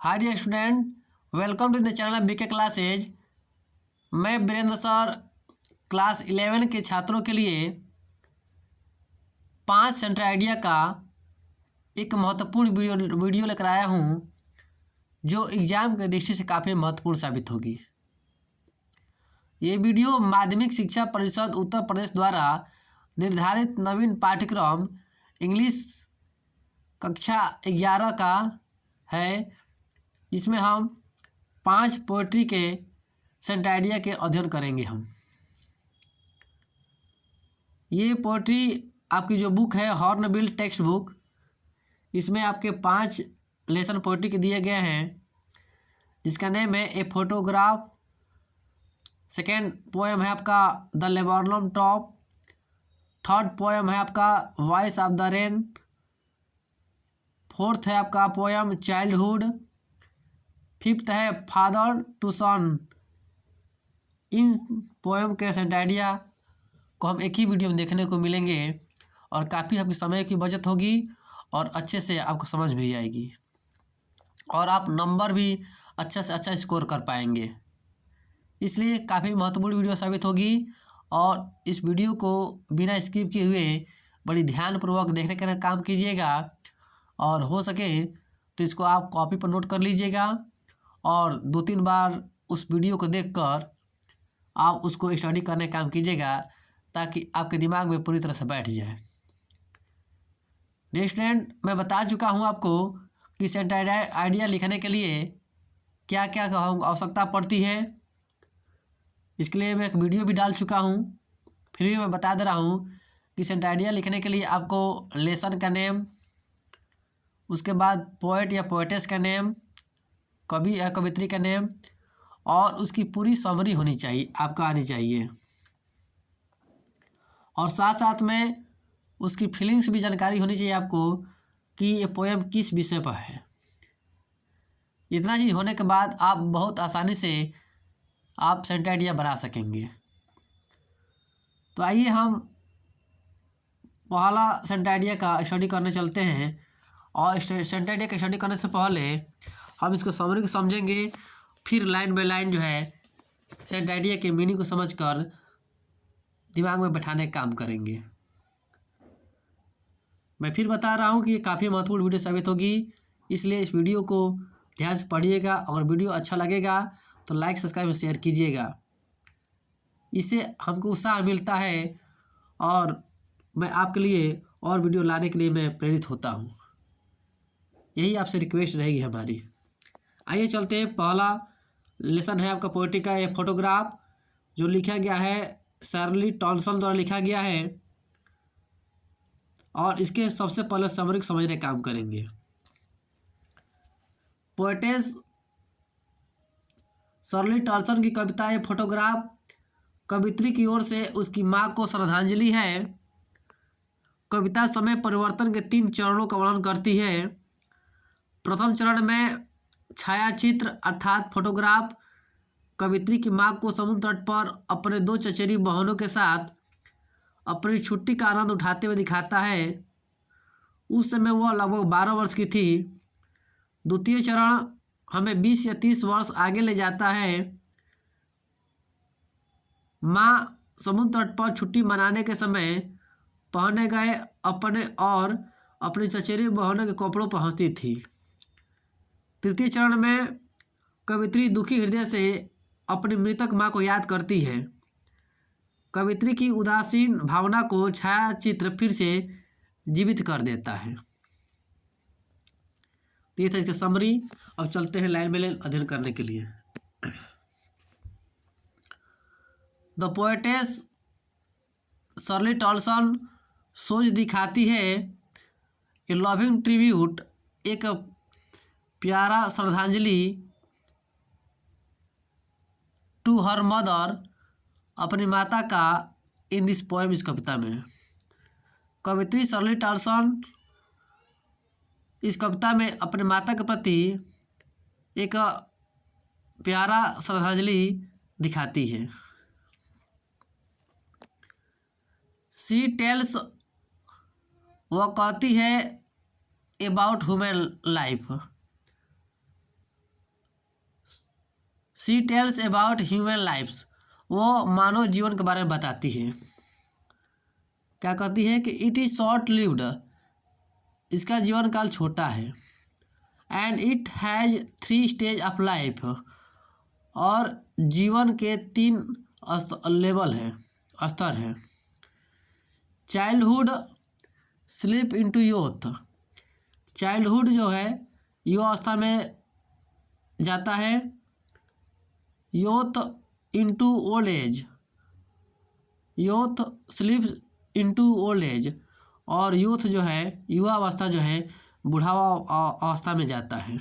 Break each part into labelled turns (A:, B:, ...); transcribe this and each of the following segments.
A: Hi dear student, welcome to the channel BK classes. मैं Virendra sir class 11 के छात्रों के लिए 5 सेंटर आइडिया का एक महत्वपूर्ण वीडियो लेकर आया हूँ जो एग्ज़ाम के दृष्टि से काफ़ी महत्वपूर्ण साबित होगी। ये वीडियो माध्यमिक शिक्षा परिषद उत्तर प्रदेश द्वारा निर्धारित नवीन पाठ्यक्रम इंग्लिश कक्षा 11 का है, जिसमें हम 5 पोएट्री के सेंट आइडिया के अध्ययन करेंगे। हम ये पोएट्री आपकी जो बुक है हॉर्नबिल टेक्स्ट बुक, इसमें आपके 5 लेसन पोएट्री के दिए गए हैं, जिसका नेम है ए फोटोग्राफ। सेकेंड पोएम है आपका the laburnum top. Third poem है आपका voice of the rain. Fourth है आपका पोएम चाइल्डहुड। फिफ्थ है फादर टू सन। इन पोएम के सेंट आइडिया को हम एक ही वीडियो में देखने को मिलेंगे और काफ़ी आपकी समय की बचत होगी और अच्छे से आपको समझ भी आएगी और आप नंबर भी अच्छा से अच्छा स्कोर कर पाएंगे। इसलिए काफ़ी महत्वपूर्ण वीडियो साबित होगी और इस वीडियो को बिना स्किप किए हुए बड़ी ध्यानपूर्वक देखने का काम कीजिएगा और हो सके तो इसको आप कॉपी पर नोट कर लीजिएगा और 2-3 बार उस वीडियो को देखकर आप उसको स्टडी करने का काम कीजिएगा ताकि आपके दिमाग में पूरी तरह से बैठ जाए। डियर स्टूडेंट, मैं बता चुका हूँ आपको कि सेंट आइडिया लिखने के लिए क्या क्या आवश्यकता पड़ती है। इसके लिए मैं एक वीडियो भी डाल चुका हूँ, फिर भी मैं बता दे रहा हूँ कि सेंट आइडिया लिखने के लिए आपको लेसन का नेम, उसके बाद पोएट या पोएटेस का नेम, कवि या कवित्री का नेम और उसकी पूरी समरी होनी चाहिए, आपको आनी चाहिए। और साथ साथ में उसकी फीलिंग्स भी जानकारी होनी चाहिए आपको कि ये पोएम किस विषय पर है। इतना चीज़ होने के बाद आप बहुत आसानी से आप सेंट आइडिया बना सकेंगे। तो आइए हम पहला सेंट आइडिया का स्टडी करने चलते हैं और सेंट आइडिया का स्टडी करने से पहले हम इसको समरी को समझेंगे, फिर लाइन बाय लाइन जो है सेंट आइडिया के मीनिंग को समझकर दिमाग में बैठाने का काम करेंगे। मैं फिर बता रहा हूँ कि ये काफ़ी महत्वपूर्ण वीडियो साबित होगी, इसलिए इस वीडियो को ध्यान से पढ़िएगा। अगर वीडियो अच्छा लगेगा तो लाइक सब्सक्राइब और शेयर कीजिएगा, इससे हमको उत्साह मिलता है और मैं आपके लिए और वीडियो लाने के लिए मैं प्रेरित होता हूँ। यही आपसे रिक्वेस्ट रहेगी हमारी। आइए चलते हैं। पहला लेसन है आपका पोएट्री का ये फोटोग्राफ, जो लिखा गया है शर्ली टॉनसन द्वारा लिखा गया है और इसके सबसे पहले समरी को समझने का काम करेंगे। पोएटेस शर्ली टॉनसन की कविता ये फोटोग्राफ कवित्री की ओर से उसकी माँ को श्रद्धांजलि है। कविता समय परिवर्तन के 3 चरणों का वर्णन करती है। प्रथम चरण में छायाचित्र अर्थात फोटोग्राफ कवित्री की माँ को समुद्र तट पर अपने 2 चचेरी बहनों के साथ अपनी छुट्टी का आनंद उठाते हुए दिखाता है। उस समय वह लगभग 12 वर्ष की थी। द्वितीय चरण हमें 20 या 30 वर्ष आगे ले जाता है। माँ समुद्र तट पर छुट्टी मनाने के समय पहने गए अपने और अपनी चचेरी बहनों के कपड़ों पर हंसती थी। तृतीय चरण में कवित्री दुखी हृदय से अपनी मृतक माँ को याद करती है। कवित्री की उदासीन भावना को छायाचित्र फिर से जीवित कर देता है। तो ये था इसका समरी। अब चलते हैं लाइन बाय लाइन अध्ययन करने के लिए। द पोएटेस शर्ली टॉनसन सोच दिखाती है ए लविंग ट्रिब्यूट, एक प्यारा श्रद्धांजलि टू हर मदर, अपनी माता का इन दिस पोएम, इस कविता में। कवित्री शर्ली टॉनसन इस कविता में अपने माता के प्रति एक प्यारा श्रद्धांजलि दिखाती है। सी टेल्स, वह कहती है about human life, she tells about human lifes, वो मानव जीवन के बारे में बताती है। क्या कहती है कि इट इज़ शॉर्ट लिव्ड, इसका जीवन काल छोटा है। And it has 3 stage of life, और जीवन के 3 लेवल हैं, स्तर हैं। Childhood slip into youth, childhood जो है युवावस्था में जाता है। Youth into old age, youth slip into old age, और यूथ जो है युवा अवस्था जो है बुढ़ावा अवस्था में जाता है।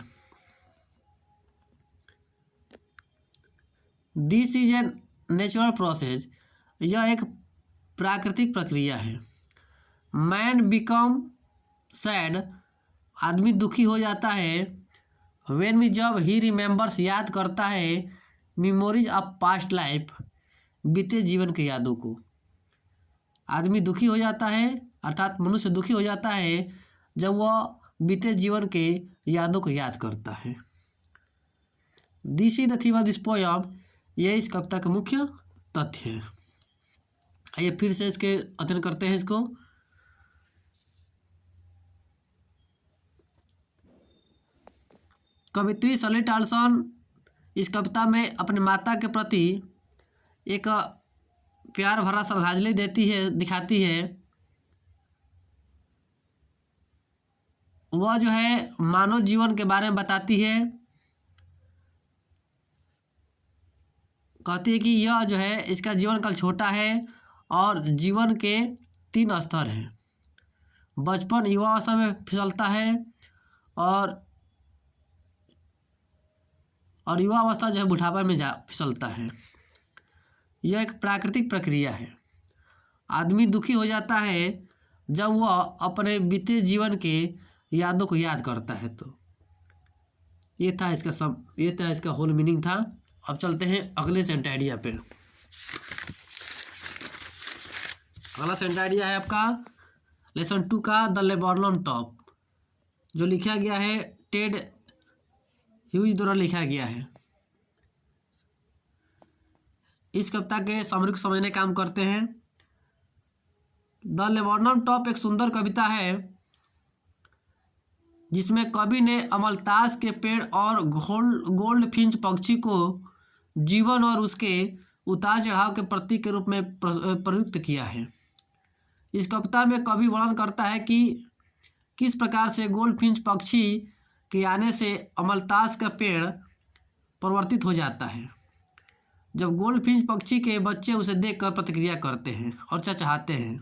A: This is an natural process, यह एक प्राकृतिक प्रक्रिया है। मैन बिकम सैड, आदमी दुखी हो जाता है। व्हेन भी, जब ही रिमेंबर्स, याद करता है। मेमोरीज ऑफ पास्ट लाइफ, बीते जीवन की यादों को। आदमी दुखी हो जाता है, अर्थात मनुष्य दुखी हो जाता है जब वह बीते जीवन के यादों को याद करता है। This is the theme of this poem, ये इस कविता का मुख्य तथ्य है। आइए फिर से इसके अध्ययन करते हैं इसको। कवित्री शर्ली टाल्सन इस कविता में अपनी माता के प्रति एक प्यार भरा श्रद्धांजलि देती है, दिखाती है। वह जो है मानव जीवन के बारे में बताती है। कहती है कि यह जो है इसका जीवन काल छोटा है और जीवन के 3 स्तर हैं। बचपन, युवावस्था में फिसलता है, और युवावस्था जो है बुढ़ापा में फिसलता है। यह एक प्राकृतिक प्रक्रिया है। आदमी दुखी हो जाता है जब वह अपने बीते जीवन के यादों को याद करता है। तो ये था इसका होल मीनिंग था। अब चलते हैं अगले सेंट आइडिया पे। अगला सेंट आइडिया है आपका लेसन 2 का द लेबर्नम टॉप, जो लिखा गया है टेड ह्यूज द्वारा लिखा गया है। इस कविता के समरी को समझने का काम करते हैं। द लेबर्नम टॉप एक सुंदर कविता है जिसमें कवि ने अमलतास के पेड़ और गोल्डफिंच पक्षी को जीवन और उसके उतार चढ़ाव के प्रतीक के रूप में प्रयुक्त किया है। इस कविता में कवि वर्णन करता है कि किस प्रकार से गोल्डफिंच पक्षी के आने से अमलतास का पेड़ परिवर्तित हो जाता है। जब गोल्डफिंच पक्षी के बच्चे उसे देखकर प्रतिक्रिया करते हैं और चहचहाते हैं,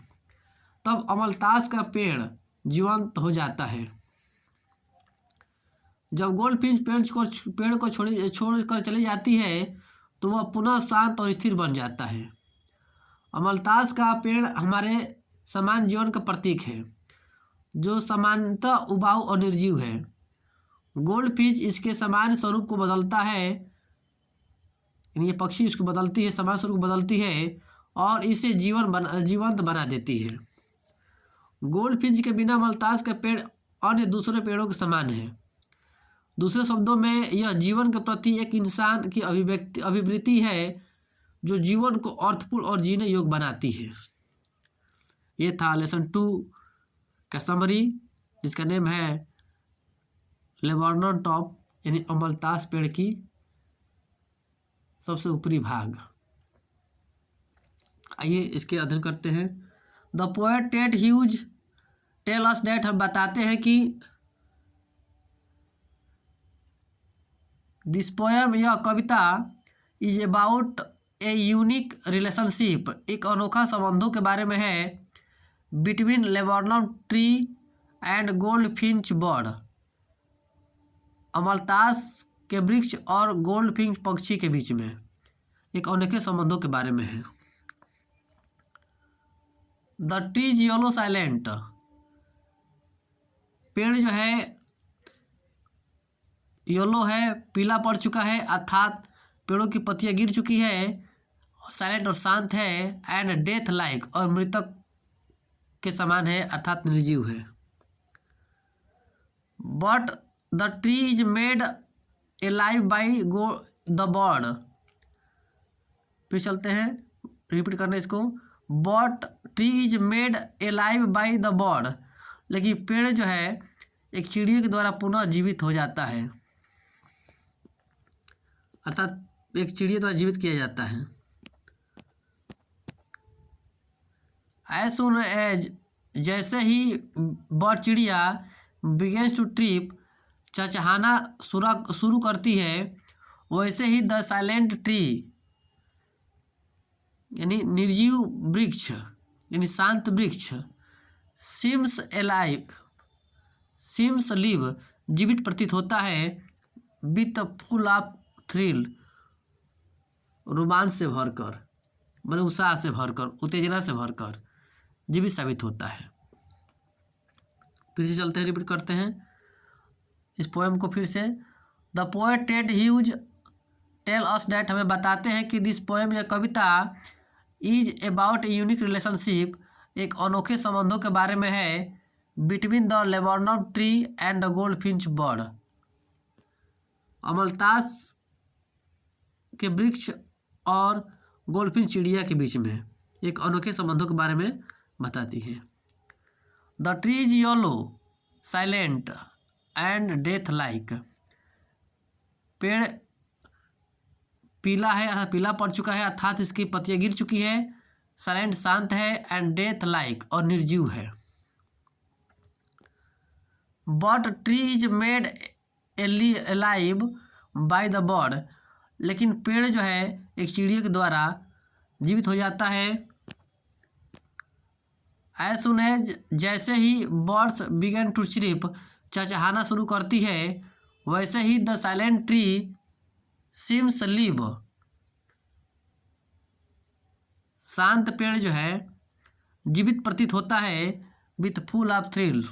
A: तब अमलतास का पेड़ जीवंत हो जाता है। जब गोल्डफिंच पेड़ को छोड़कर चली जाती है तो वह पुनः शांत और स्थिर बन जाता है। अमलतास का पेड़ हमारे समान जीवन का प्रतीक है, जो सामान्यतः उबाऊ और निर्जीव है। गोल्डफिंच इसके सामान्य स्वरूप को बदलता है, ये पक्षी इसको बदलती है, सामान्य स्वरूप को बदलती है और इसे जीवंत बना देती है। गोल्डफिंच के बिना अमलतास का पेड़ अन्य दूसरे पेड़ों के समान है। दूसरे शब्दों में यह जीवन के प्रति एक इंसान की अभिवृत्ति है जो जीवन को अर्थपूर्ण और जीने योग्य बनाती है। ये था लेसन 2 का समरी, जिसका नेम है लेबर्नम टॉप, यानी अमलतास पेड़ की सबसे ऊपरी भाग। आइए इसके अध्ययन करते हैं। The poet Ted Hughes tell us that, हम बताते हैं कि दिस पोएम, यह कविता, is about a unique relationship, एक अनोखा संबंधों के बारे में है, between laburnum tree and goldfinch bird, अमलतास के वृक्ष और गोल्डफिंच पक्षी के बीच में एक अनोखे संबंधों के बारे में है। The tree is yellow silent, पेड़ जो है येलो है, पीला पड़ चुका है, अर्थात पेड़ों की पत्तियां गिर चुकी है, साइलेंट और शांत है, एंड डेथ लाइक, और मृतक के समान है, अर्थात निर्जीव है। But the tree is made alive by the bird। फिर चलते हैं, रिपीट करना इसको। But tree is made alive by the bird, लेकिन पेड़ जो है एक चिड़िया के द्वारा पुनः जीवित हो जाता है, अर्थात एक चिड़िया द्वारा जीवित किया जाता है। एज सुन एज, जैसे ही बर्ड चिड़िया बिगेंस टू ट्रिप, चहचहाना शुरू करती है, वैसे ही द साइलेंट ट्री, यानी निर्जीव वृक्ष यानी शांत वृक्ष, सीम्स एलाइव, सीम्स लिव, जीवित प्रतीत होता है, विथ फुल ऑफ थ्रिल, रोमांच से भरकर, मतलब उत्साह से भरकर, उत्तेजना से भरकर जीवित साबित होता है। फिर से चलते हैं, रिपीट करते हैं इस पोएम को फिर से। The poet Ted Hughes tell us that, हमें बताते हैं कि दिस पोएम, यह कविता, is about a unique relationship, एक अनोखे संबंधों के बारे में है, between the laburnum tree and the goldfinch bird, अमलतास के वृक्ष और गोल्डफिंच चिड़िया के बीच में एक अनोखे संबंधों के बारे में बताती है। The tree is yellow silent and death like, पेड़ पीला है अर्थात पीला पड़ चुका है, अर्थात इसकी पत्तियां गिर चुकी है, साइलेंट शांत है, एंड डेथ लाइक और निर्जीव है। But tree is made alive by the bird, लेकिन पेड़ जो है एक चिड़िया के द्वारा जीवित हो जाता है। एज सुन एज, जैसे ही बर्ड्स बिगन टू चिप, चहचहाना शुरू करती है, वैसे ही the silent tree seems live, शांत पेड़ जो है जीवित प्रतीत होता है, विथ फुल ऑफ थ्रिल,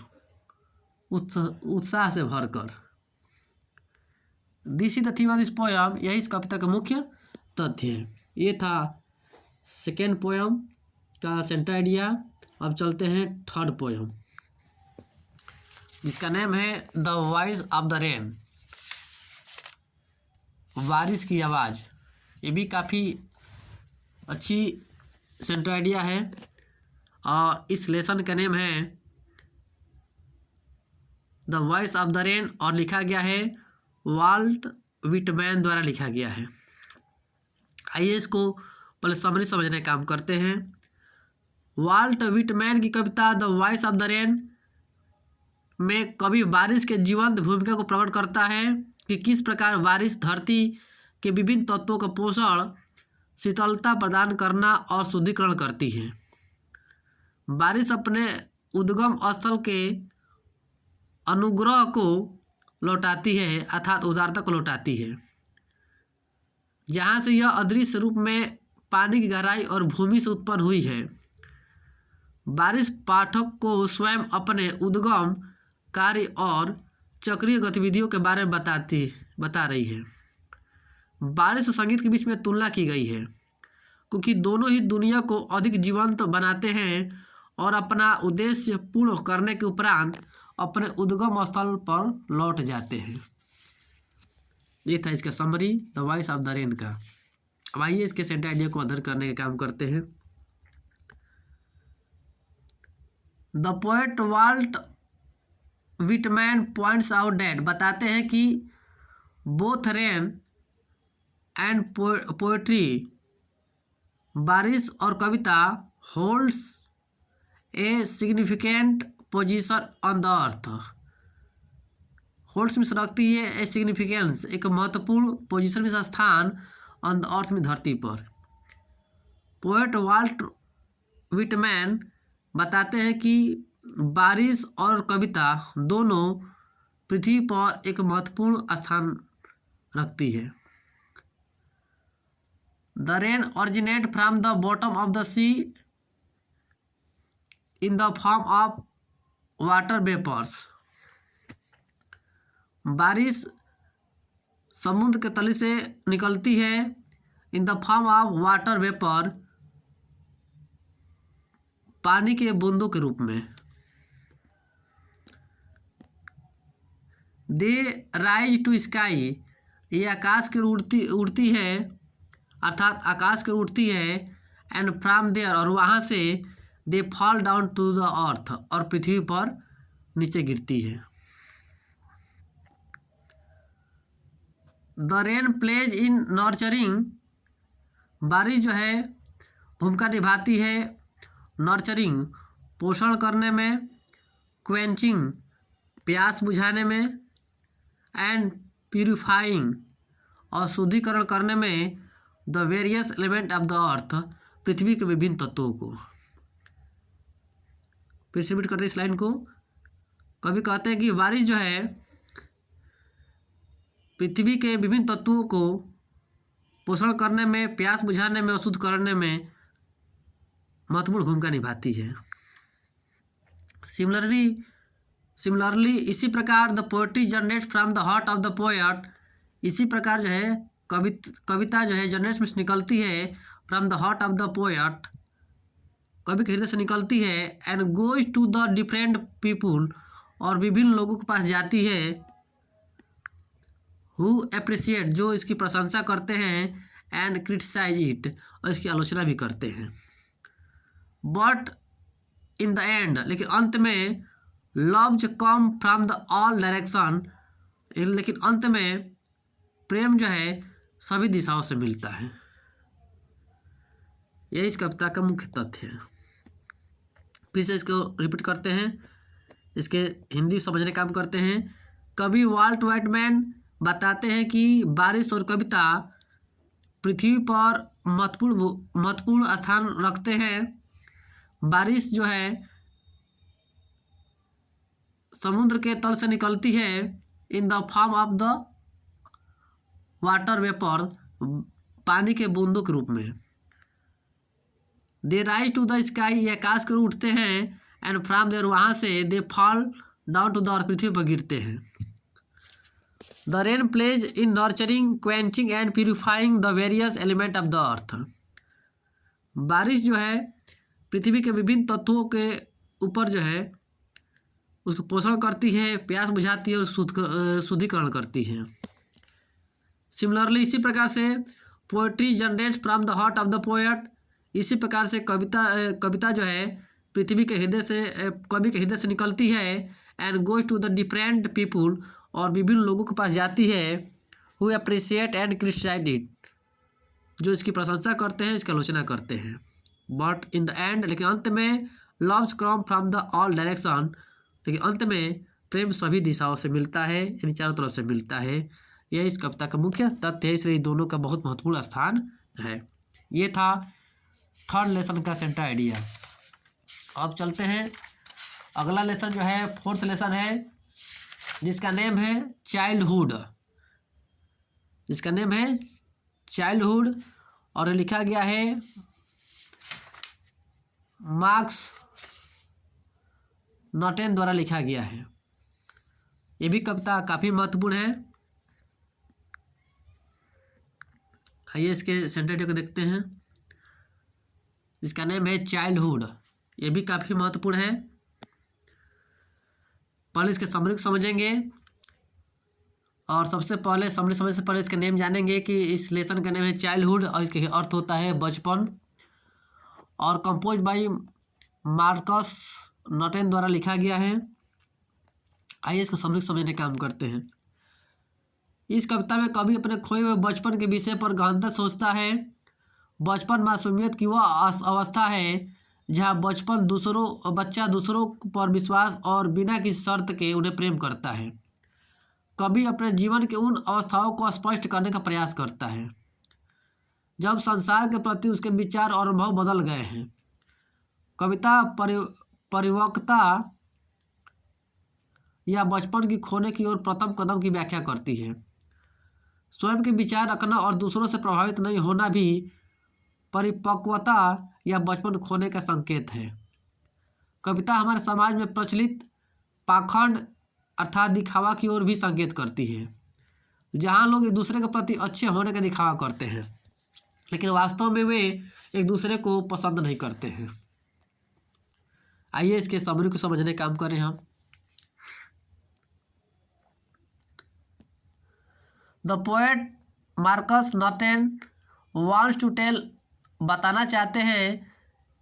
A: उत्साह से भरकर। This is the theme of this poem, यही इस कविता का मुख्य तथ्य है। ये था सेकेंड पोयम का सेंटर आइडिया। अब चलते हैं थर्ड पोयम, जिसका नेम है the voice of the rain, बारिश की आवाज़। ये भी काफ़ी अच्छी सेंटर आइडिया है और इस लेसन का नेम है the voice of the rain और लिखा गया है वाल्ट विटमैन द्वारा लिखा गया है। आइए इसको पहले समरी समझने का काम करते हैं। वाल्ट विटमैन की कविता the voice of the rain में कवि बारिश के जीवंत भूमिका को प्रकट करता है कि किस प्रकार बारिश धरती के विभिन्न तत्वों का पोषण, शीतलता प्रदान करना और शुद्धिकरण करती है। बारिश अपने उद्गम स्थल के अनुग्रह को लौटाती है, अर्थात उदारता को लौटाती है, जहाँ से यह अदृश्य रूप में पानी की गहराई और भूमि से उत्पन्न हुई है। बारिश पाठक को स्वयं अपने उद्गम कार्य और चक्रीय गतिविधियों के बारे में बता रही है। बारिश और संगीत के बीच में तुलना की गई है, क्योंकि दोनों ही दुनिया को अधिक जीवंत बनाते हैं और अपना उद्देश्य पूर्ण करने के उपरांत अपने उद्गम स्थल पर लौट जाते हैं। ये था इसका summary the voice of the rain का। अब आइए इसके सेंटर आइडिया को अध्ययन करने का काम करते हैं। The poet Walt Whitman points out that, बताते हैं कि बोथ रेन एंड पोएट्री, बारिश और कविता, holds a significant position on the earth, holds में रखती है ए सिग्निफिकेंस, एक महत्वपूर्ण पोजीशन में स्थान, ऑन द अर्थ में धरती पर। पोएट वाल्ट विटमैन बताते हैं कि बारिश और कविता दोनों पृथ्वी पर एक महत्वपूर्ण स्थान रखती है। The rain originate from the bottom of the sea in the form of water vapours, बारिश समुद्र के तले से निकलती है in the form of water vapour, पानी के बूंदों के रूप में। दे राइज टू स्काई, ये आकाश की उड़ती उड़ती है, अर्थात आकाश की उड़ती है, एंड फ्रॉम देयर, और वहाँ से they fall down to the earth, और पृथ्वी पर नीचे गिरती है। The rain plays in nurturing, बारिश जो है भूमिका निभाती है नर्चरिंग, पोषण करने में, क्वेंचिंग, प्यास बुझाने में, एंड प्यूरिफाइंग, और शुद्धिकरण करने में, the various element of the earth, पृथ्वी के विभिन्न तत्वों को। फिर से रिपीट करते इस लाइन को। कभी कहते हैं कि बारिश जो है पृथ्वी के विभिन्न तत्वों को पोषण करने में, प्यास बुझाने में और शुद्ध करने में महत्वपूर्ण भूमिका निभाती है। सिमिलरली इसी प्रकार the poetry generates from the heart of the poet, इसी प्रकार जो है कविता जो है जनरेट्स में निकलती है from the heart of the poet, कवि के हृदय से निकलती है, and goes to the different people, और विभिन्न लोगों के पास जाती है, हु अप्रिशिएट, जो इसकी प्रशंसा करते हैं, एंड क्रिटिसाइज इट, और इसकी आलोचना भी करते हैं। बट इन द एंड, लेकिन अंत में, loves come from the all direction, लेकिन अंत में प्रेम जो है सभी दिशाओं से मिलता है। यही इस कविता का मुख्य तथ्य है। फिर से इसको रिपीट करते हैं, इसके हिंदी समझने का काम करते हैं। कवि वाल्ट व्हाइटमैन बताते हैं कि बारिश और कविता पृथ्वी पर महत्वपूर्ण स्थान रखते हैं। बारिश जो है समुद्र के तल से निकलती है in the form of the water vapour, पानी के बूंदों के रूप में। They rise to the sky, ये आकाश की ओर उठते हैं, एंड फ्रॉम देयर, वहाँ से they fall down to the earth, पृथ्वी पर गिरते हैं। The rain plays in nurturing, quenching, and purifying the various element of the earth, बारिश जो है पृथ्वी के विभिन्न तत्वों के ऊपर जो है उसको पोषण करती है, प्यास बुझाती है और शुद्धिकरण करती है। सिमिलरली इसी प्रकार से poetry generates from the heart of the poet, इसी प्रकार से कविता जो है पृथ्वी के हृदय से, कवि के हृदय से निकलती है, and goes to the different people, और विभिन्न लोगों के पास जाती है, who appreciate and criticise it, जो इसकी प्रशंसा करते हैं, इसकी आलोचना करते हैं। बट इन द एंड, लेकिन अंत में, loves come from the all direction, लेकिन अंत में प्रेम सभी दिशाओं से मिलता है, यानी चारों तरफ से मिलता है। यह इस कविता का मुख्य तथ्य है, इसलिए दोनों का बहुत महत्वपूर्ण स्थान है। ये था थर्ड लेसन का सेंटर आइडिया। अब चलते हैं अगला लेसन जो है फोर्थ लेसन है, जिसका नेम है चाइल्डहुड, जिसका नेम है चाइल्डहुड, और लिखा गया है मार्क्स नॉटेन द्वारा लिखा गया है। ये भी कविता काफ़ी महत्वपूर्ण है। आइए इसके सेंटेंस को देखते हैं। इसका नेम है चाइल्डहुड, ये भी काफ़ी महत्वपूर्ण है। पहले इसके समरी को समझेंगे, और सबसे पहले समरी समझने से पहले इसका नेम जानेंगे कि इस लेसन का नेम है चाइल्डहुड, और इसके अर्थ होता है बचपन, और कंपोज बाय मार्कस नॉटेन द्वारा लिखा गया है। आइए इसको समरी समझने का काम करते हैं। इस कविता में कवि अपने खोए हुए बचपन के विषय पर गहनता सोचता है। बचपन मासूमियत की वह अवस्था है जहाँ बच्चा दूसरों पर विश्वास और बिना किसी शर्त के उन्हें प्रेम करता है। कवि अपने जीवन के उन अवस्थाओं को स्पष्ट करने का प्रयास करता है जब संसार के प्रति उसके विचार और अनुभव बदल गए हैं। कविता परिपक्वता या बचपन की खोने की ओर प्रथम कदम की व्याख्या करती है। स्वयं के विचार रखना और दूसरों से प्रभावित नहीं होना भी परिपक्वता या बचपन खोने का संकेत है। कविता हमारे समाज में प्रचलित पाखंड अर्थात दिखावा की ओर भी संकेत करती है, जहाँ लोग एक दूसरे के प्रति अच्छे होने का दिखावा करते हैं, लेकिन वास्तव में वे एक दूसरे को पसंद नहीं करते हैं। आइए इसके समरी को समझने का काम करें हम। The poet Markus Natten wants to tell बताना चाहते हैं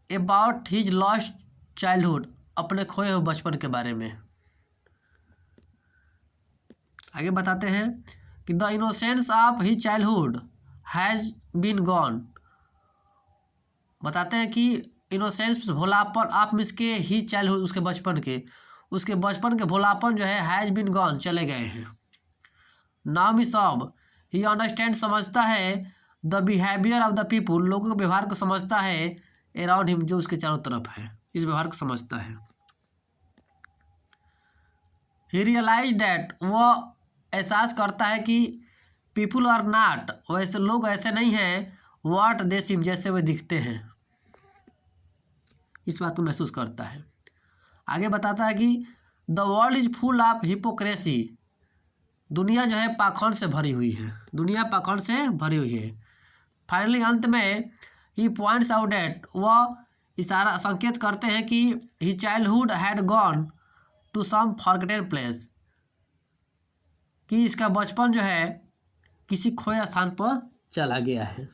A: अबाउट हिज लॉस्ट चाइल्डहुड, अपने खोए हुए बचपन के बारे में। आगे बताते हैं कि the innocence of his childhood has been gone, बताते हैं कि इनोसेंस भोलापन ऑफ मीन्स के ही चाइल्डहुड उसके बचपन के भोलापन जो है हैज़ बीन गॉन चले गए हैं। नाउ मिस ऑब ही अंडरस्टैंड समझता है the behaviour of the people, लोगों के व्यवहार को समझता है अराउंड हिम, जो उसके चारों तरफ है, इस व्यवहार को समझता है। ही रियलाइज दैट, वह एहसास करता है कि पीपुल आर नॉट, वैसे लोग ऐसे नहीं हैं व्हाट दे सीम, जैसे वे दिखते हैं, इस बात को महसूस करता है। आगे बताता है कि the world is full of hypocrisy, दुनिया जो है पाखंड से भरी हुई है, दुनिया पाखंड से भरी हुई है। फाइनली अंत में ही पॉइंट्स आउट दैट, वह इशारा संकेत करते हैं कि he childhood had gone to some forgotten place, कि इसका बचपन जो है किसी खोए स्थान पर चला गया है।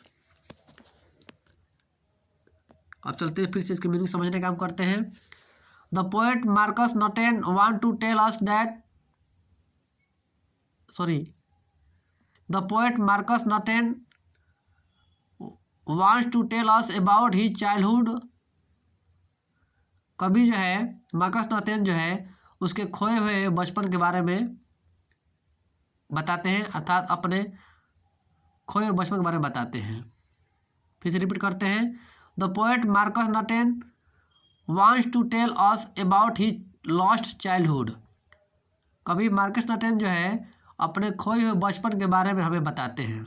A: अब चलते हैं फिर से इसके मीनिंग समझने का काम करते हैं। The poet Markus Natten want to tell us that the poet Markus Natten wants to tell us about his childhood, कवि जो है मार्कस नॉटेन जो है उसके खोए हुए बचपन के बारे में बताते हैं, अर्थात अपने खोए हुए बचपन के बारे में बताते हैं। फिर से रिपीट करते हैं। The poet Markus Natten wants to tell us about his lost childhood, कवि मार्कस नॉटेन जो है अपने खोए हुए बचपन के बारे में हमें बताते हैं।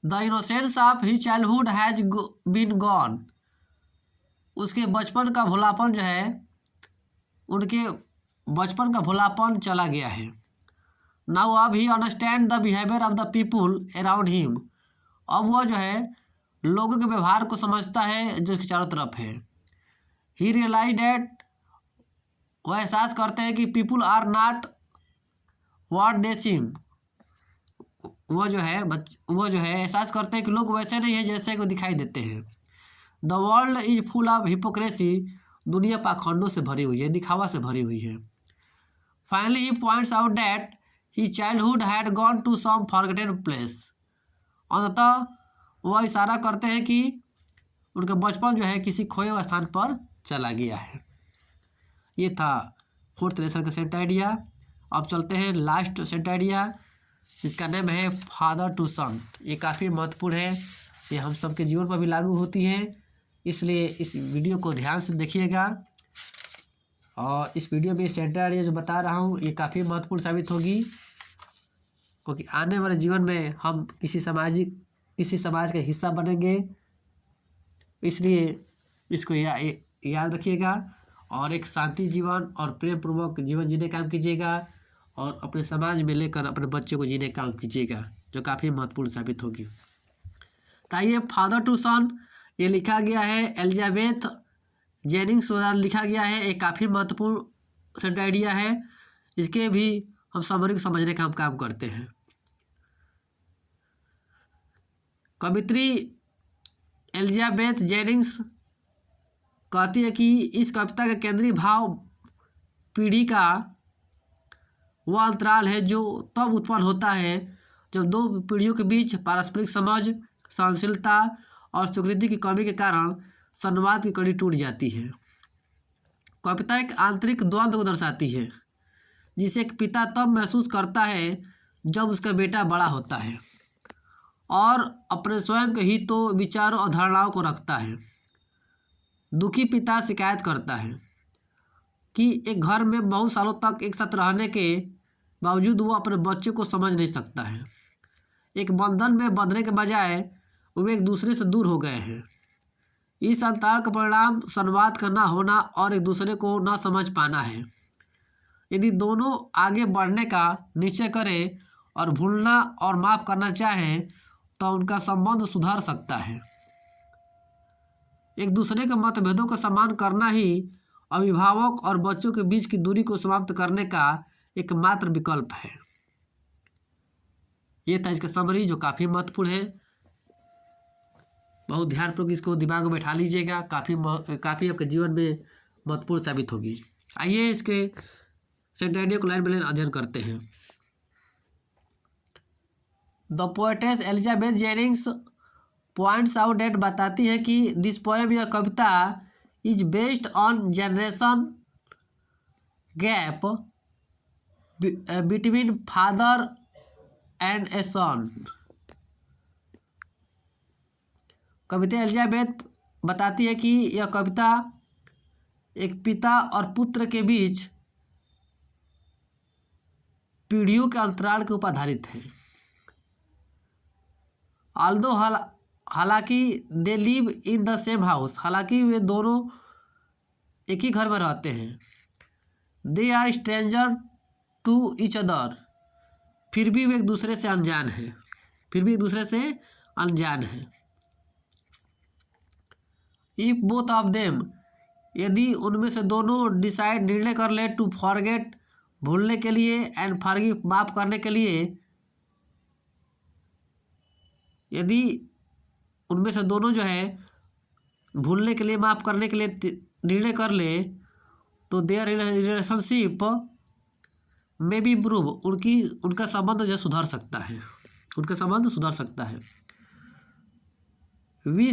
A: The innocence of his childhood has been gone, उसके बचपन का भोलापन जो है, उनके बचपन का भोलापन चला गया है। नाउ अब ही understand the behaviour of the people around him, अब वह जो है लोगों के व्यवहार को समझता है जो उसके चारों तरफ है। ही रियलाइज डैट, वह एहसास करते हैं कि people are not what they seem, वो जो है एहसास करते हैं कि लोग वैसे नहीं है जैसे को दिखाई देते हैं। The world is full of hypocrisy, दुनिया पाखंडों से भरी हुई है, दिखावा से भरी हुई है। Finally he points out that he childhood had gone to some forgotten place, अंततः वह इशारा करते हैं कि उनका बचपन जो है किसी खोए हुए स्थान पर चला गया है। ये था फोर्थ लेसन का सेंट आइडिया। अब चलते हैं लास्ट सेंट आइडिया, जिसका नाम है फादर टू सन। ये काफ़ी महत्वपूर्ण है, ये हम सबके जीवन पर भी लागू होती है, इसलिए इस वीडियो को ध्यान से देखिएगा। और इस वीडियो में सेंट आइडिया जो बता रहा हूँ ये काफ़ी महत्वपूर्ण साबित होगी, क्योंकि आने वाले जीवन में हम किसी समाज का हिस्सा बनेंगे, इसलिए इसको याद रखिएगा और एक शांति जीवन और प्रेम पूर्वक जीवन जीने का काम कीजिएगा और अपने समाज में लेकर अपने बच्चों को जीने का काम कीजिएगा, जो काफ़ी महत्वपूर्ण साबित होगी। तो आइए फादर टू सन ये लिखा गया है एलिजाबेथ जेनिंग्स द्वारा लिखा गया है, एक काफ़ी महत्वपूर्ण सेंट आइडिया है, इसके भी हम समरी को समझने का हम काम करते हैं। कवित्री एलिजाबेथ जेनिंग्स कहती है कि इस कविता का केंद्रीय भाव पीढ़ी का वह अंतराल है जो तब उत्पन्न होता है जब दो पीढ़ियों के बीच पारस्परिक समझ, सहनशीलता और स्वीकृति की कमी के कारण संवाद की कड़ी टूट जाती है। कविता एक आंतरिक द्वंद्व को दर्शाती है, जिसे एक पिता तब महसूस करता है जब उसका बेटा बड़ा होता है और अपने स्वयं के हितों, विचारों और धारणाओं को रखता है। दुखी पिता शिकायत करता है कि एक घर में बहुत सालों तक एक साथ रहने के बावजूद वो अपने बच्चे को समझ नहीं सकता है। एक बंधन में बंधने के बजाय वे एक दूसरे से दूर हो गए हैं। इस अंतर का परिणाम संवाद का न होना और एक दूसरे को न समझ पाना है। यदि दोनों आगे बढ़ने का निश्चय करें और भूलना और माफ़ करना चाहें तो उनका संबंध सुधर सकता है। एक दूसरे के मतभेदों का सम्मान करना ही अभिभावक और बच्चों के बीच की दूरी को समाप्त करने का एकमात्र विकल्प है। ये था इसका समरी जो काफ़ी महत्वपूर्ण है। बहुत ध्यानपूर्वक इसको दिमाग में बैठा लीजिएगा, काफ़ी आपके जीवन में महत्वपूर्ण साबित होगी। आइए इसके सेंटेडियो को लाइन बाय लाइन अध्ययन करते हैं। The poetess Elizabeth Jennings points out that बताती है कि दिस पोएम या कविता is based on generation gap between father and a son. कविता एलिजाबेथ बताती है कि यह कविता एक पिता और पुत्र के बीच पीढ़ियों के अंतराल के ऊपर आधारित है। ऑल्दो हालांकि they live in the same house, हालांकि वे दोनों एक ही घर में रहते हैं। They are stranger to each other, फिर भी वे एक दूसरे से अनजान हैं, इफ बोथ ऑफ देम, यदि उनमें से दोनों डिसाइड निर्णय कर ले टू फॉरगेट भूलने के लिए एंड फॉरगिव माफ करने के लिए, यदि उनमें से दोनों जो है भूलने के लिए माफ करने के लिए निर्णय कर ले तो देयर रिलेशनशिप में भी इम्प्रूव, उनका संबंध जो सुधर सकता है। वी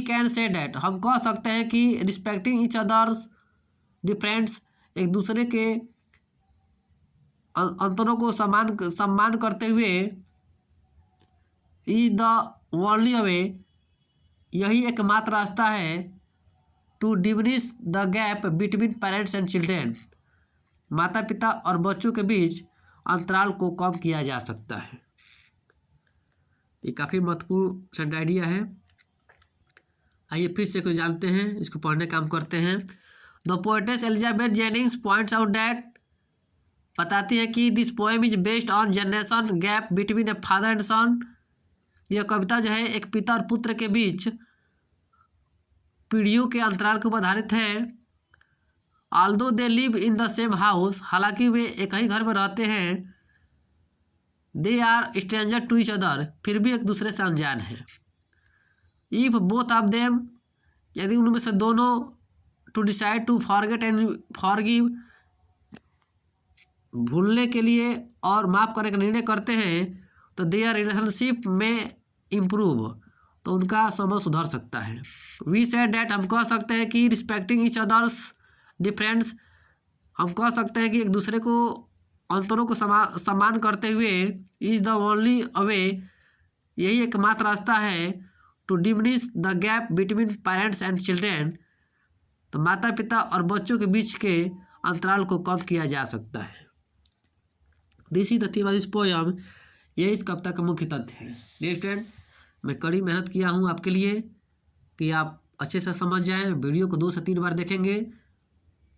A: कैन से डैट, हम कह सकते हैं कि रिस्पेक्टिंग ईच अदर्स डिफरेंस, एक दूसरे के अंतरों को सम्मान करते हुए, इज द ओनली वे, यही एकमात्र रास्ता है, to diminish the gap between parents and children, माता पिता और बच्चों के बीच अंतराल को कम किया जा सकता है। ये काफ़ी महत्वपूर्ण सेंट आइडिया है। आइए फिर से कुछ जानते हैं, इसको पढ़ने का काम करते हैं। The poetess Elizabeth Jennings points out that, बताती है कि this poem is based on generation gap between a father and son, यह कविता जो है एक पिता और पुत्र के बीच पीढ़ियों के अंतराल के ऊपर आधारित है। Although they live in the same house, हालांकि वे एक ही घर में रहते हैं। They are stranger to each other, फिर भी एक दूसरे से अनजान है। इफ बोथ ऑफ देम, यदि उनमें से दोनों to decide to forget and forgive, भूलने के लिए और माफ़ करने का निर्णय करते हैं तो देयर रिलेशनशिप में इम्प्रूव, तो उनका संबंध सुधर सकता है। वी सेड डैट, हम कह सकते हैं कि रिस्पेक्टिंग ईच अदर्स डिफरेंस, हम कह सकते हैं कि एक दूसरे को अंतरों को सम्मान करते हुए, इज द ओनली वे, यही एकमात्र रास्ता है, to diminish the gap between parents and children, तो माता पिता और बच्चों के बीच के अंतराल को कम किया जा सकता है। This is the theme of this poem, यही इस कविता का मुख्य तथ्य है। डियर स्टूडेंट, मैं कड़ी मेहनत किया हूँ आपके लिए कि आप अच्छे से समझ जाएं। वीडियो को 2 से 3 बार देखेंगे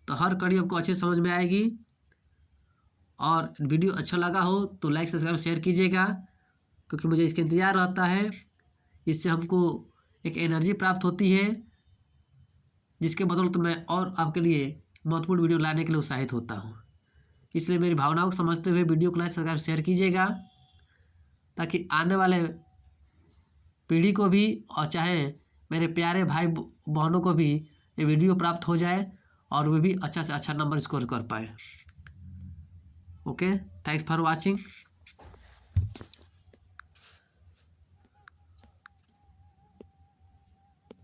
A: तो हर कड़ी आपको अच्छे समझ में आएगी। और वीडियो अच्छा लगा हो तो लाइक सब्सक्राइब शेयर कीजिएगा, क्योंकि मुझे इसका इंतज़ार रहता है। इससे हमको एक एनर्जी प्राप्त होती है, जिसके बदौलत मैं और आपके लिए महत्वपूर्ण वीडियो लाने के लिए उत्साहित होता हूँ। इसलिए मेरी भावनाओं को समझते हुए वीडियो को लाइक सब्सक्राइब शेयर कीजिएगा, ताकि आने वाले पीढ़ी को भी और चाहे मेरे प्यारे भाई बहनों को भी ये वीडियो प्राप्त हो जाए और वे भी अच्छा से अच्छा नंबर स्कोर कर पाए। Okay, thanks for watching.